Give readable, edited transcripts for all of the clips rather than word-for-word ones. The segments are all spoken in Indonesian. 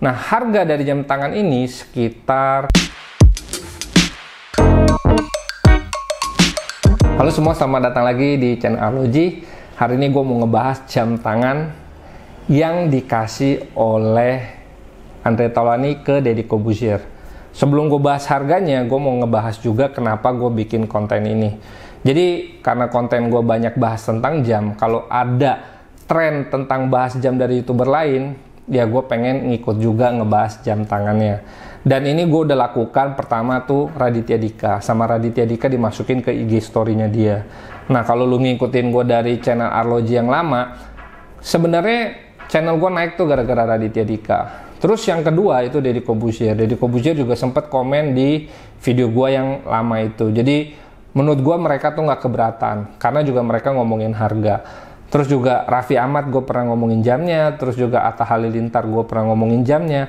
Nah, harga dari jam tangan ini sekitar... Halo semua, selamat datang lagi di channel Arloji. Hari ini gue mau ngebahas jam tangan yang dikasih oleh Andre Taulany ke Deddy Corbuzier. Sebelum gue bahas harganya, gue mau ngebahas juga kenapa gue bikin konten ini. Jadi, karena konten gue banyak bahas tentang jam, kalau ada tren tentang bahas jam dari YouTuber lain, ya gue pengen ngikut juga ngebahas jam tangannya. Dan ini gue udah lakukan. Pertama tuh Raditya Dika, sama Raditya Dika dimasukin ke IG story-nya dia. Nah, kalau lu ngikutin gue dari channel Arloji yang lama, sebenarnya channel gue naik tuh gara-gara Raditya Dika. Terus yang kedua itu Deddy Corbuzier. Deddy Corbuzier juga sempat komen di video gue yang lama itu. Jadi menurut gue mereka tuh nggak keberatan, karena juga mereka ngomongin harga. Terus juga Raffi Ahmad gue pernah ngomongin jamnya, terus juga Atta Halilintar gue pernah ngomongin jamnya.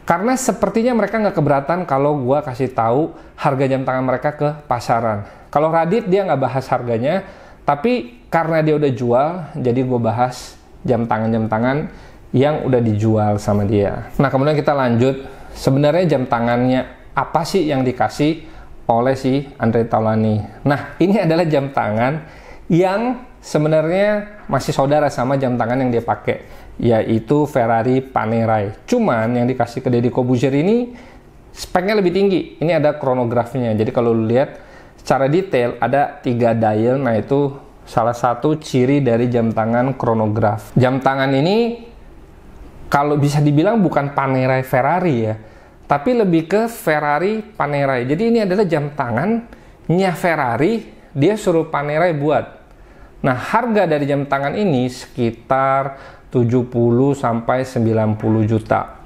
Karena sepertinya mereka nggak keberatan kalau gue kasih tahu harga jam tangan mereka ke pasaran. Kalau Radit dia nggak bahas harganya, tapi karena dia udah jual, jadi gue bahas jam tangan yang udah dijual sama dia. Nah, kemudian kita lanjut. Sebenarnya jam tangannya apa sih yang dikasih oleh si Andre Taulany? Nah, ini adalah jam tangan yang sebenarnya masih saudara sama jam tangan yang dia pakai, yaitu Ferrari Panerai. Cuman yang dikasih ke Deddy Corbuzier ini speknya lebih tinggi. Ini ada kronografinya. Jadi kalau lu lihat secara detail ada 3 dial. Nah, itu salah satu ciri dari jam tangan kronograf. Jam tangan ini kalau bisa dibilang bukan Panerai Ferrari ya, tapi lebih ke Ferrari Panerai. Jadi ini adalah jam tangannya Ferrari, dia suruh Panerai buat. Nah, harga dari jam tangan ini sekitar 70 sampai 90 juta.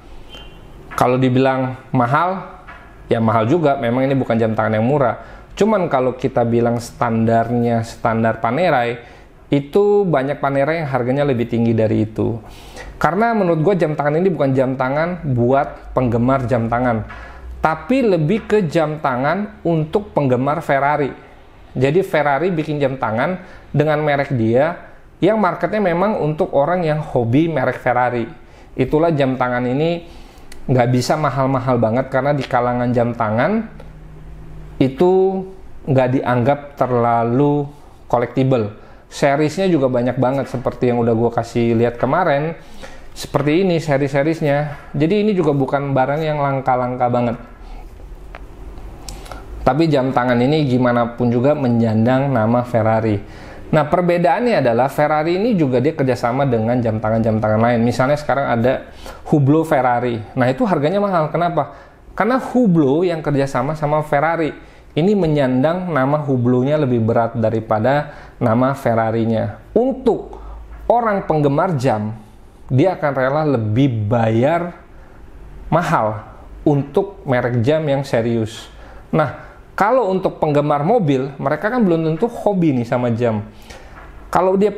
Kalau dibilang mahal, ya mahal juga. Memang ini bukan jam tangan yang murah. Cuman kalau kita bilang standarnya standar Panerai, itu banyak Panerai yang harganya lebih tinggi dari itu. Karena menurut gue jam tangan ini bukan jam tangan buat penggemar jam tangan, tapi lebih ke jam tangan untuk penggemar Ferrari. Jadi Ferrari bikin jam tangan dengan merek dia yang marketnya memang untuk orang yang hobi merek Ferrari. Itulah jam tangan ini nggak bisa mahal-mahal banget, karena di kalangan jam tangan itu nggak dianggap terlalu collectible. Seriesnya juga banyak banget, seperti yang udah gue kasih lihat kemarin. Seperti ini seri-serisnya. Jadi ini juga bukan barang yang langka-langka banget. Tapi jam tangan ini gimana pun juga menyandang nama Ferrari. Nah, perbedaannya adalah Ferrari ini juga dia kerjasama dengan jam tangan lain. Misalnya sekarang ada Hublot Ferrari. Nah, itu harganya mahal. Kenapa? Karena Hublot yang kerjasama sama Ferrari ini menyandang nama Hublotnya lebih berat daripada nama Ferrarinya. Untuk orang penggemar jam, dia akan rela lebih bayar mahal untuk merek jam yang serius. Nah, kalau untuk penggemar mobil, mereka kan belum tentu hobi nih sama jam. Kalau dia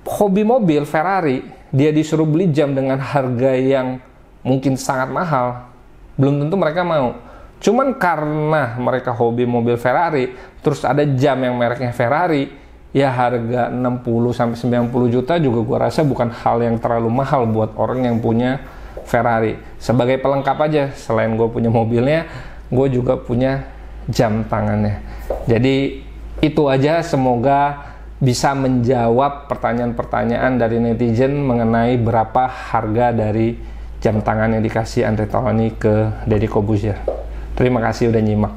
hobi mobil Ferrari, dia disuruh beli jam dengan harga yang mungkin sangat mahal, belum tentu mereka mau. Cuman karena mereka hobi mobil Ferrari, terus ada jam yang mereknya Ferrari, ya harga 60-90 juta juga gua rasa bukan hal yang terlalu mahal buat orang yang punya Ferrari. Sebagai pelengkap aja, selain gue punya mobilnya, gue juga punya jam tangannya. Jadi itu aja, semoga bisa menjawab pertanyaan-pertanyaan dari netizen mengenai berapa harga dari jam tangan yang dikasih Andre Taulany ke Deddy Corbuzier. Terima kasih udah nyimak.